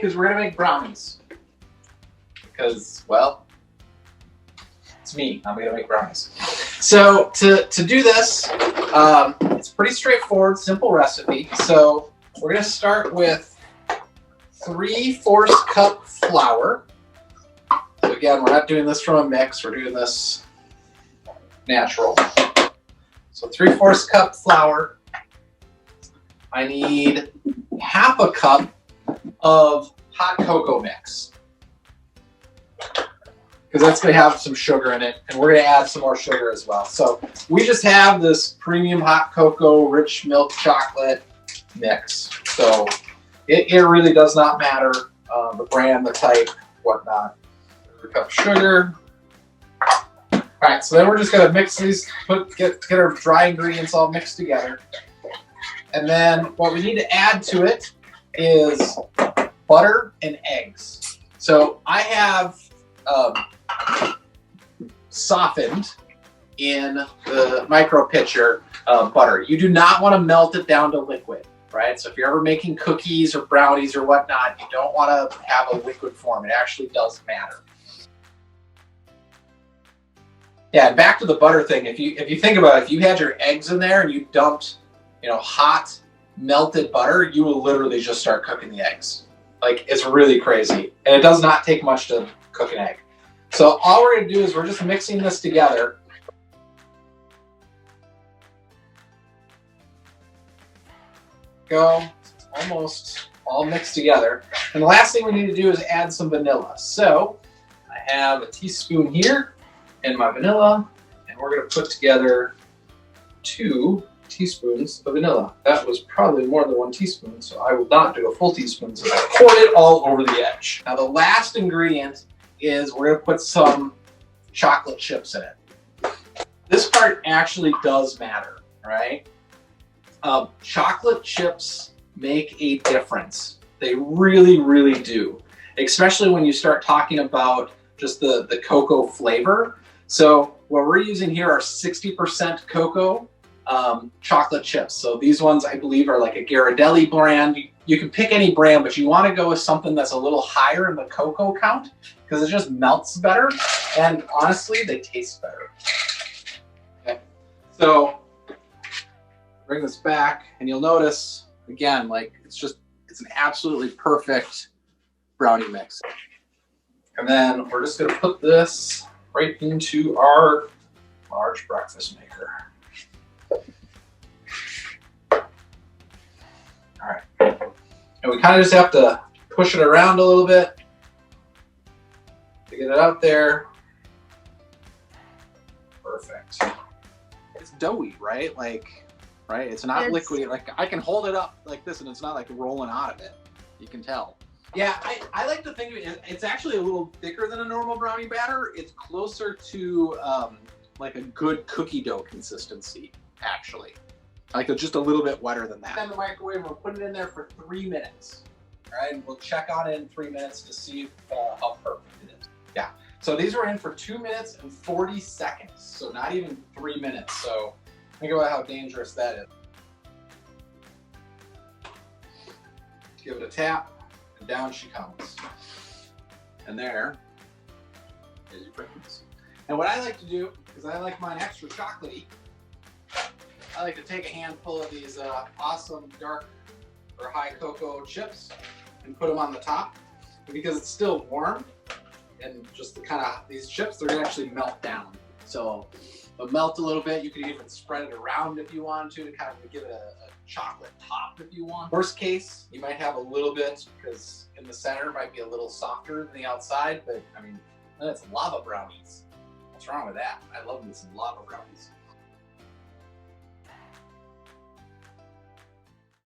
because we're gonna make brownies. Because, well, it's me. I'm gonna make brownies. So to do this, it's pretty straightforward, simple recipe. So we're gonna start with 3/4 cup flour. So again, we're not doing this from a mix. We're doing this natural. So 3/4 cup flour. I need 1/2 cup of hot cocoa mix, because that's going to have some sugar in it, and we're going to add some more sugar as well. So we just have this premium hot cocoa, rich milk chocolate mix. So it really does not matter the brand, the type, whatnot. 1 cup of sugar. All right, so then we're just going to mix these, get our dry ingredients all mixed together. And then what we need to add to it is butter and eggs. So I have softened in the micro pitcher butter. You do not want to melt it down to liquid, right? So if you're ever making cookies or brownies or whatnot, you don't want to have a liquid form. It actually does matter. Yeah, and back to the butter thing. If you think about it, if you had your eggs in there and you dumped, hot melted butter, you will literally just start cooking the eggs. Like, it's really crazy, and it does not take much to cook an egg. So all we're going to do is we're just mixing this together. Go, it's almost all mixed together. And the last thing we need to do is add some vanilla. So I have a teaspoon here in my vanilla, and we're going to put together 2 teaspoons of vanilla. That was probably more than 1 teaspoon, so I will not do a full teaspoon, so I poured it all over the edge. Now the last ingredient is we're going to put some chocolate chips in it. This part actually does matter, right? Chocolate chips make a difference. They really, really do, especially when you start talking about just the cocoa flavor. So what we're using here are 60% cocoa chocolate chips. So these ones, I believe, are like a Ghirardelli brand. You can pick any brand, but you want to go with something that's a little higher in the cocoa count, because it just melts better, and honestly, they taste better. Okay, so bring this back, and you'll notice, again, like it's an absolutely perfect brownie mix. And then we're just going to put this right into our large breakfast maker. All right, and we kind of just have to push it around a little bit to get it out there. Perfect. It's doughy, right? Right? It's not liquidy. Like, I can hold it up like this and it's not like rolling out of it. You can tell. Yeah, I like to think of it, it's actually a little thicker than a normal brownie batter. It's closer to like a good cookie dough consistency, actually. Like just a little bit wetter than that. In the microwave, we'll put it in there for 3 minutes. All right, and we'll check on it in 3 minutes to see how perfect it is. Yeah, so these were in for 2 minutes and 40 seconds. So not even 3 minutes. So think about how dangerous that is. Give it a tap, and down she comes. And there is your brownies. And what I like to do, because I like mine extra chocolatey, I like to take a handful of these awesome dark or high cocoa chips and put them on the top. And because it's still warm, and just the kind of these chips, they're gonna actually melt down. So they'll melt a little bit. You could even spread it around if you wanted to kind of give it a chocolate top if you want. Worst case, you might have a little bit, because in the center it might be a little softer than the outside, but I mean, that's lava brownies. What's wrong with that? I love me some lava brownies.